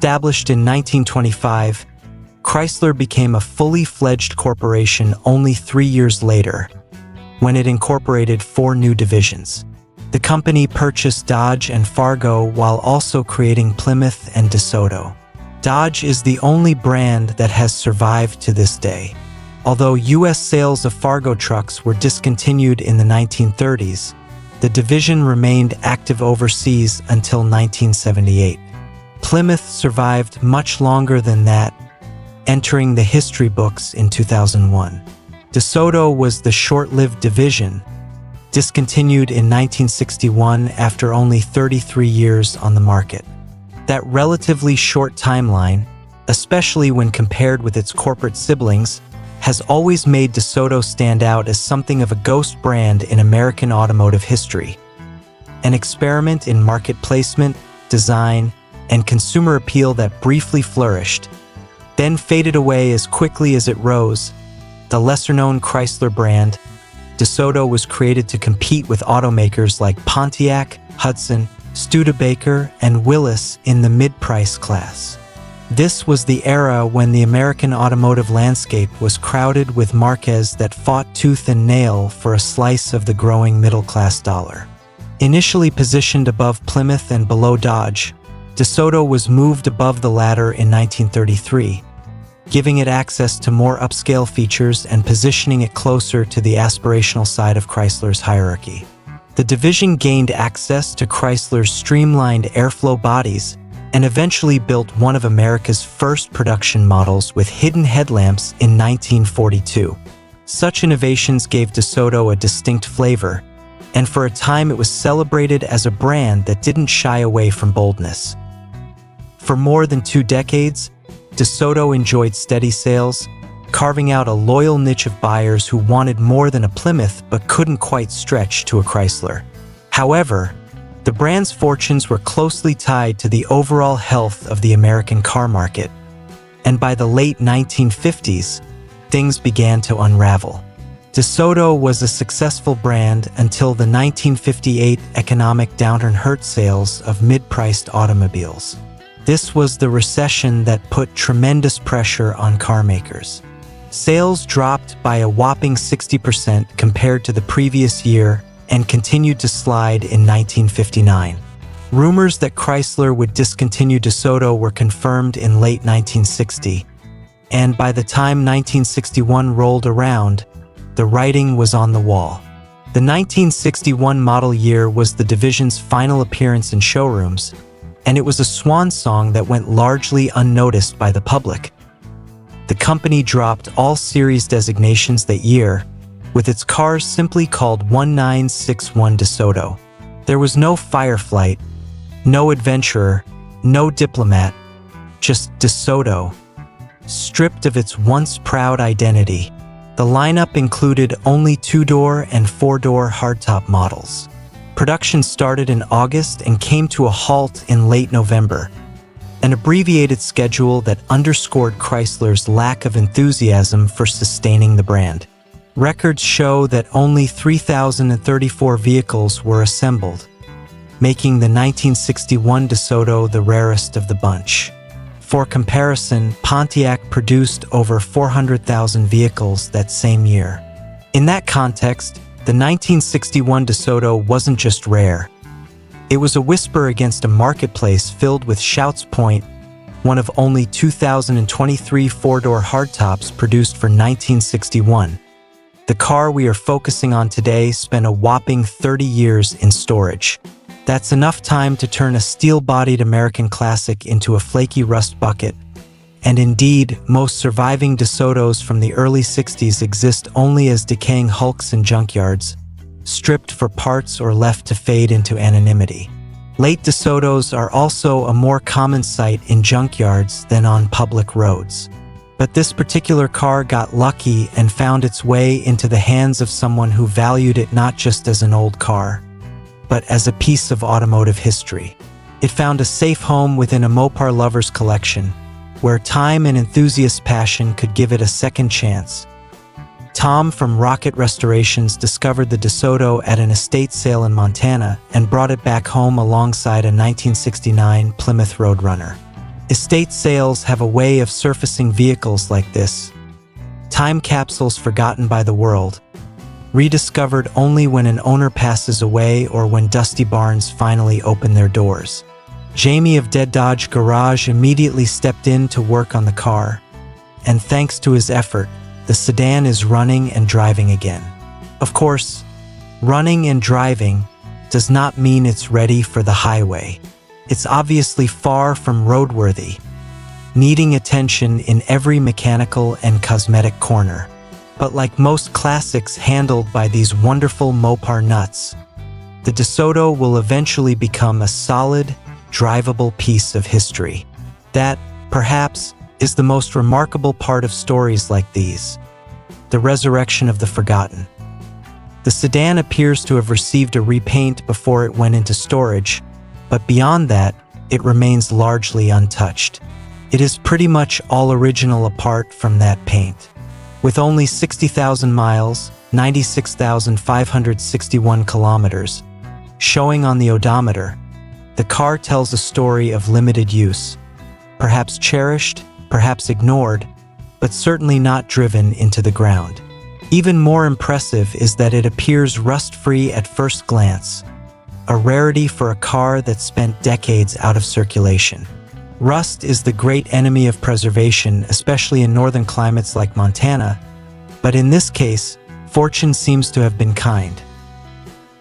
Established in 1925, Chrysler became a fully fledged corporation only 3 years later, when it incorporated 4 new divisions. The company purchased Dodge and Fargo while also creating Plymouth and DeSoto. Dodge is the only brand that has survived to this day. Although U.S. sales of Fargo trucks were discontinued in the 1930s, the division remained active overseas until 1978. Plymouth survived much longer than that, entering the history books in 2001. DeSoto was the short-lived division, discontinued in 1961 after only 33 years on the market. That relatively short timeline, especially when compared with its corporate siblings, has always made DeSoto stand out as something of a ghost brand in American automotive history. An experiment in market placement, design, and consumer appeal that briefly flourished, then faded away as quickly as it rose. The lesser-known Chrysler brand, DeSoto was created to compete with automakers like Pontiac, Hudson, Studebaker, and Willis in the mid-price class. This was the era when the American automotive landscape was crowded with marques that fought tooth and nail for a slice of the growing middle-class dollar. Initially positioned above Plymouth and below Dodge, DeSoto was moved above the latter in 1933, giving it access to more upscale features and positioning it closer to the aspirational side of Chrysler's hierarchy. The division gained access to Chrysler's streamlined airflow bodies and eventually built one of America's first production models with hidden headlamps in 1942. Such innovations gave DeSoto a distinct flavor, and for a time it was celebrated as a brand that didn't shy away from boldness. For more than 2 decades, DeSoto enjoyed steady sales, carving out a loyal niche of buyers who wanted more than a Plymouth but couldn't quite stretch to a Chrysler. However, the brand's fortunes were closely tied to the overall health of the American car market, and by the late 1950s, things began to unravel. DeSoto was a successful brand until the 1958 economic downturn hurt sales of mid-priced automobiles. This was the recession that put tremendous pressure on car makers. Sales dropped by a whopping 60% compared to the previous year and continued to slide in 1959. Rumors that Chrysler would discontinue DeSoto were confirmed in late 1960, and by the time 1961 rolled around, the writing was on the wall. The 1961 model year was the division's final appearance in showrooms, and it was a swan song that went largely unnoticed by the public. The company dropped all series designations that year, with its cars simply called 1961 DeSoto. There was no Fireflight, no Adventurer, no Diplomat, just DeSoto, stripped of its once proud identity. The lineup included only 2-door and 4-door hardtop models. Production started in August and came to a halt in late November, an abbreviated schedule that underscored Chrysler's lack of enthusiasm for sustaining the brand. Records show that only 3,034 vehicles were assembled, making the 1961 DeSoto the rarest of the bunch. For comparison, Pontiac produced over 400,000 vehicles that same year. In that context, the 1961 DeSoto wasn't just rare. It was a whisper against a marketplace filled with Shouts Point, one of only 2,023 4-door hardtops produced for 1961. The car we are focusing on today spent a whopping 30 years in storage. That's enough time to turn a steel-bodied American classic into a flaky rust bucket. And indeed, most surviving DeSotos from the early 60s exist only as decaying hulks in junkyards, stripped for parts or left to fade into anonymity. Late DeSotos are also a more common sight in junkyards than on public roads. But this particular car got lucky and found its way into the hands of someone who valued it not just as an old car, but as a piece of automotive history. It found a safe home within a Mopar lover's collection, where time and enthusiast passion could give it a second chance. Tom from Rocket Restorations discovered the DeSoto at an estate sale in Montana and brought it back home alongside a 1969 Plymouth Roadrunner. Estate sales have a way of surfacing vehicles like this. Time capsules forgotten by the world, rediscovered only when an owner passes away or when dusty barns finally open their doors. Jamie of Dead Dodge Garage immediately stepped in to work on the car, and thanks to his effort, the sedan is running and driving again. Of course, running and driving does not mean it's ready for the highway. It's obviously far from roadworthy, needing attention in every mechanical and cosmetic corner. But like most classics handled by these wonderful Mopar nuts, the DeSoto will eventually become a solid, drivable piece of history. That, perhaps, is the most remarkable part of stories like these: the resurrection of the forgotten. The sedan appears to have received a repaint before it went into storage, but beyond that, it remains largely untouched. It is pretty much all original apart from that paint. With only 60,000 miles, 96,561 kilometers, showing on the odometer, the car tells a story of limited use, perhaps cherished, perhaps ignored, but certainly not driven into the ground. Even more impressive is that it appears rust-free at first glance, a rarity for a car that spent decades out of circulation. Rust is the great enemy of preservation, especially in northern climates like Montana, but in this case, fortune seems to have been kind.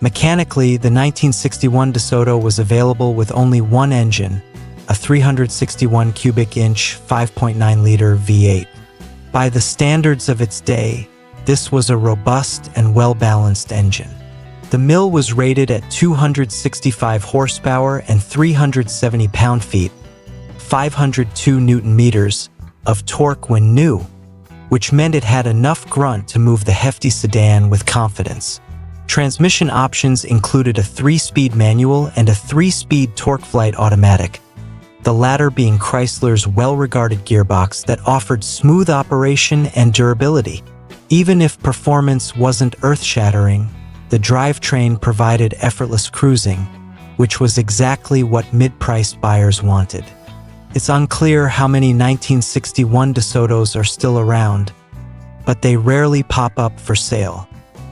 Mechanically, the 1961 DeSoto was available with only one engine, a 361 cubic inch 5.9-liter V8. By the standards of its day, this was a robust and well-balanced engine. The mill was rated at 265 horsepower and 370 pound-feet, 502 Newton-meters of torque when new, which meant it had enough grunt to move the hefty sedan with confidence. Transmission options included a 3-speed manual and a 3-speed TorqueFlite automatic, the latter being Chrysler's well-regarded gearbox that offered smooth operation and durability. Even if performance wasn't earth-shattering, the drivetrain provided effortless cruising, which was exactly what mid-priced buyers wanted. It's unclear how many 1961 DeSotos are still around, but they rarely pop up for sale.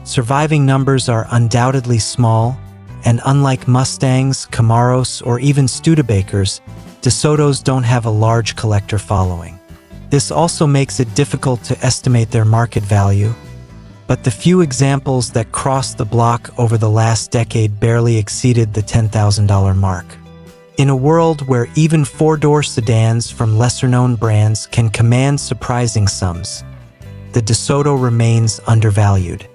Surviving numbers are undoubtedly small, and unlike Mustangs, Camaros, or even Studebakers, DeSotos don't have a large collector following. This also makes it difficult to estimate their market value, but the few examples that crossed the block over the last decade barely exceeded the $10,000 mark. In a world where even four-door sedans from lesser-known brands can command surprising sums, the DeSoto remains undervalued.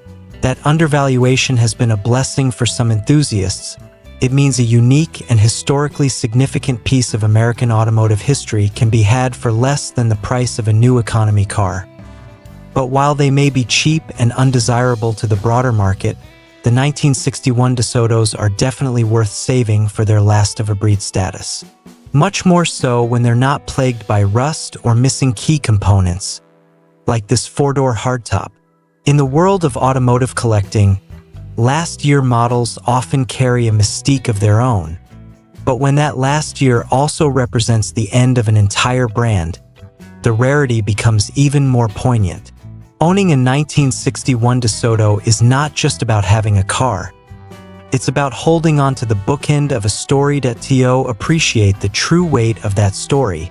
That undervaluation has been a blessing for some enthusiasts. It means a unique and historically significant piece of American automotive history can be had for less than the price of a new economy car. But while they may be cheap and undesirable to the broader market, the 1961 DeSotos are definitely worth saving for their last-of-a-breed status. Much more so when they're not plagued by rust or missing key components, like this four-door hardtop. In the world of automotive collecting, last-year models often carry a mystique of their own. But when that last year also represents the end of an entire brand, the rarity becomes even more poignant. Owning a 1961 DeSoto is not just about having a car. It's about holding on to the bookend of a story. To appreciate the true weight of that story,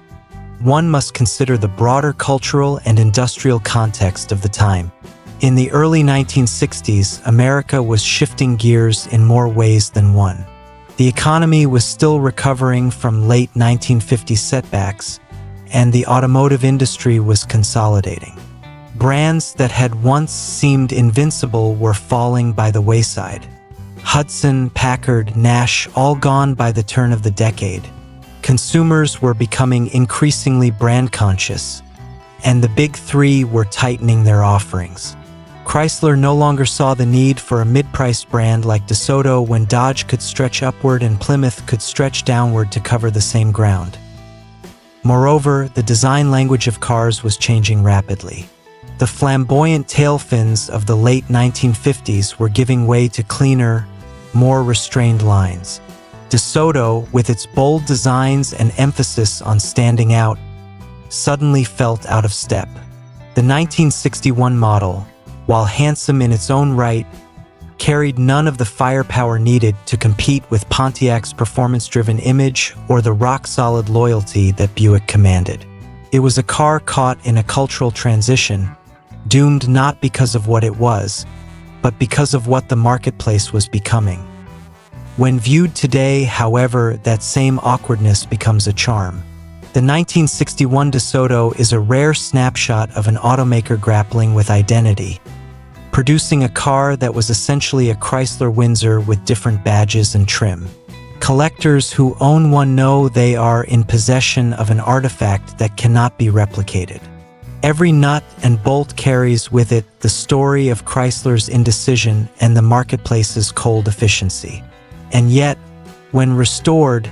one must consider the broader cultural and industrial context of the time. In the early 1960s, America was shifting gears in more ways than one. The economy was still recovering from late 1950s setbacks, and the automotive industry was consolidating. Brands that had once seemed invincible were falling by the wayside. Hudson, Packard, Nash, all gone by the turn of the decade. Consumers were becoming increasingly brand conscious, and the big three were tightening their offerings. Chrysler no longer saw the need for a mid-priced brand like DeSoto when Dodge could stretch upward and Plymouth could stretch downward to cover the same ground. Moreover, the design language of cars was changing rapidly. The flamboyant tail fins of the late 1950s were giving way to cleaner, more restrained lines. DeSoto, with its bold designs and emphasis on standing out, suddenly felt out of step. The 1961 model, while handsome in its own right, carried none of the firepower needed to compete with Pontiac's performance-driven image or the rock-solid loyalty that Buick commanded. It was a car caught in a cultural transition, doomed not because of what it was, but because of what the marketplace was becoming. When viewed today, however, that same awkwardness becomes a charm. The 1961 DeSoto is a rare snapshot of an automaker grappling with identity, producing a car that was essentially a Chrysler Windsor with different badges and trim. Collectors who own one know they are in possession of an artifact that cannot be replicated. Every nut and bolt carries with it the story of Chrysler's indecision and the marketplace's cold efficiency. And yet, when restored,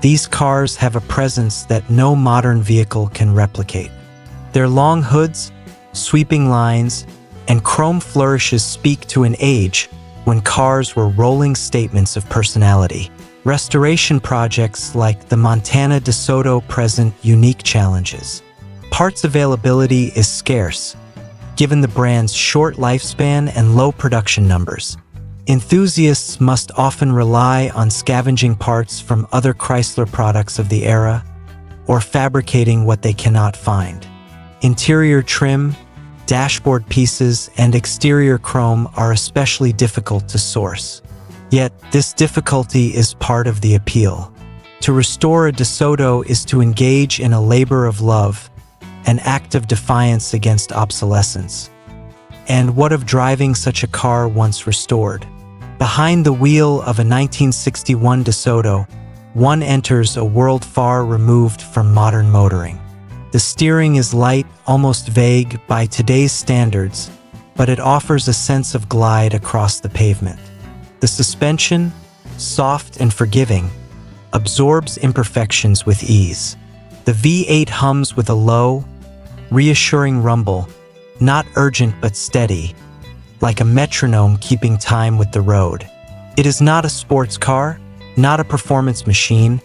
these cars have a presence that no modern vehicle can replicate. Their long hoods, sweeping lines, and chrome flourishes speak to an age when cars were rolling statements of personality. Restoration projects like the Montana DeSoto present unique challenges. Parts availability is scarce, given the brand's short lifespan and low production numbers. Enthusiasts must often rely on scavenging parts from other Chrysler products of the era or fabricating what they cannot find. Interior trim, dashboard pieces, and exterior chrome are especially difficult to source. Yet, this difficulty is part of the appeal. To restore a DeSoto is to engage in a labor of love, an act of defiance against obsolescence. And what of driving such a car once restored? Behind the wheel of a 1961 DeSoto, one enters a world far removed from modern motoring. The steering is light, almost vague by today's standards, but it offers a sense of glide across the pavement. The suspension, soft and forgiving, absorbs imperfections with ease. The V8 hums with a low, reassuring rumble, not urgent but steady, like a metronome keeping time with the road. It is not a sports car, not a performance machine,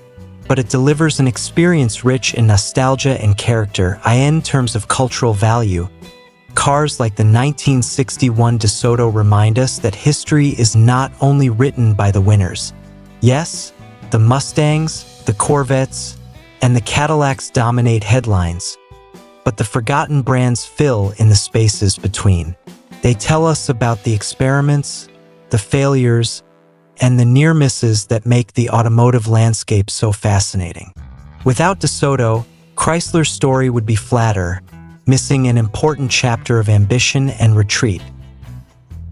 but it delivers an experience rich in nostalgia and character. In terms of cultural value, cars like the 1961 DeSoto remind us that history is not only written by the winners. Yes, the Mustangs, the Corvettes, and the Cadillacs dominate headlines, but the forgotten brands fill in the spaces between. They tell us about the experiments, the failures, and the near misses that make the automotive landscape so fascinating. Without DeSoto, Chrysler's story would be flatter, missing an important chapter of ambition and retreat.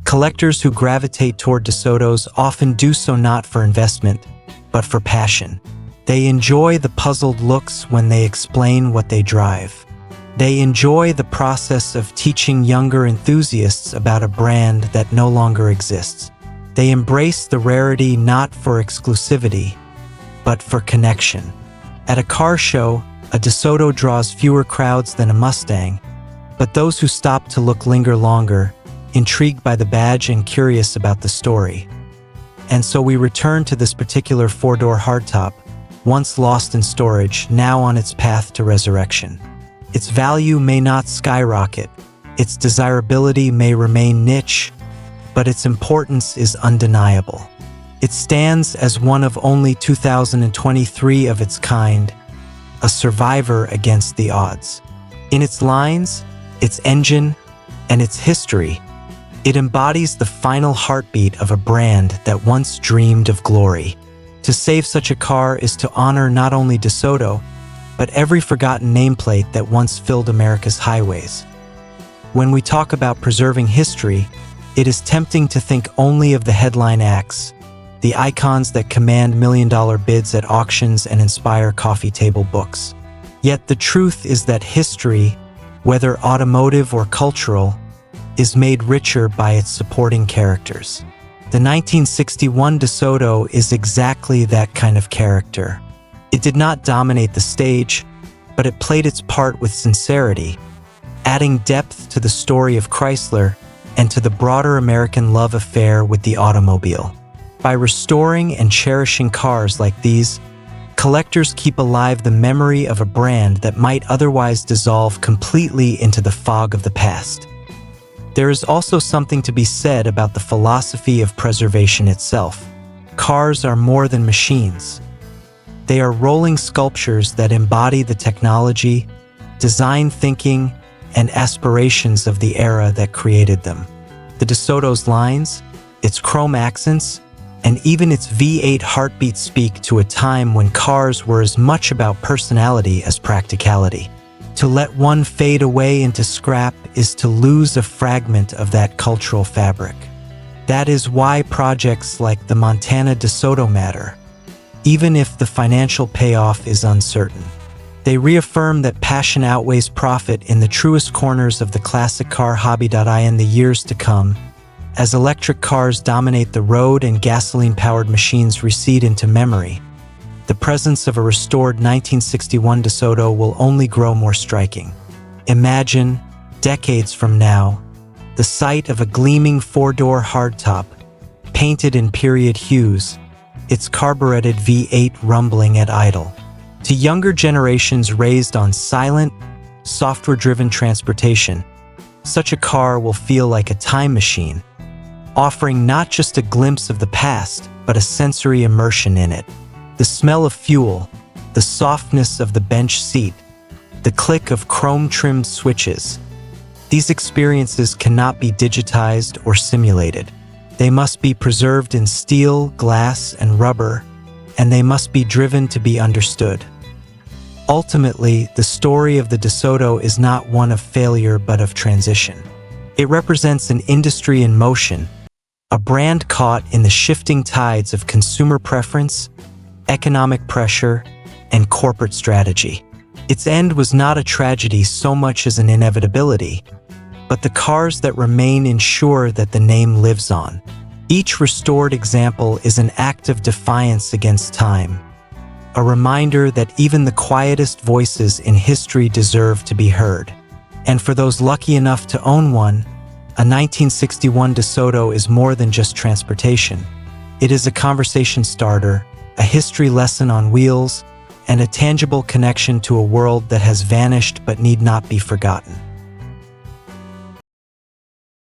Collectors who gravitate toward DeSotos often do so not for investment, but for passion. They enjoy the puzzled looks when they explain what they drive. They enjoy the process of teaching younger enthusiasts about a brand that no longer exists. They embrace the rarity not for exclusivity, but for connection. At a car show, a DeSoto draws fewer crowds than a Mustang, but those who stop to look linger longer, intrigued by the badge and curious about the story. And so we return to this particular four-door hardtop, once lost in storage, now on its path to resurrection. Its value may not skyrocket, its desirability may remain niche, but its importance is undeniable. It stands as one of only 2023 of its kind, a survivor against the odds. In its lines, its engine, and its history, it embodies the final heartbeat of a brand that once dreamed of glory. To save such a car is to honor not only DeSoto, but every forgotten nameplate that once filled America's highways. When we talk about preserving history, it is tempting to think only of the headline acts, the icons that command million-dollar bids at auctions and inspire coffee table books. Yet the truth is that history, whether automotive or cultural, is made richer by its supporting characters. The 1961 DeSoto is exactly that kind of character. It did not dominate the stage, but it played its part with sincerity, adding depth to the story of Chrysler and to the broader American love affair with the automobile. By restoring and cherishing cars like these, collectors keep alive the memory of a brand that might otherwise dissolve completely into the fog of the past. There is also something to be said about the philosophy of preservation itself. Cars are more than machines. They are rolling sculptures that embody the technology, design thinking, and aspirations of the era that created them. The DeSoto's lines, its chrome accents, and even its V8 heartbeat speak to a time when cars were as much about personality as practicality. To let one fade away into scrap is to lose a fragment of that cultural fabric. That is why projects like the Montana DeSoto matter, even if the financial payoff is uncertain. They reaffirm that passion outweighs profit in the truest corners of the classic car hobby. In the years to come, as electric cars dominate the road and gasoline-powered machines recede into memory, the presence of a restored 1961 DeSoto will only grow more striking. Imagine, decades from now, the sight of a gleaming four-door hardtop, painted in period hues, its carbureted V8 rumbling at idle. To younger generations raised on silent, software-driven transportation, such a car will feel like a time machine, offering not just a glimpse of the past, but a sensory immersion in it. The smell of fuel, the softness of the bench seat, the click of chrome-trimmed switches. These experiences cannot be digitized or simulated. They must be preserved in steel, glass, and rubber, and they must be driven to be understood. Ultimately, the story of the DeSoto is not one of failure but of transition. It represents an industry in motion, a brand caught in the shifting tides of consumer preference, economic pressure, and corporate strategy. Its end was not a tragedy so much as an inevitability, but the cars that remain ensure that the name lives on. Each restored example is an act of defiance against time, a reminder that even the quietest voices in history deserve to be heard. And for those lucky enough to own one, a 1961 DeSoto is more than just transportation. It is a conversation starter, a history lesson on wheels, and a tangible connection to a world that has vanished but need not be forgotten.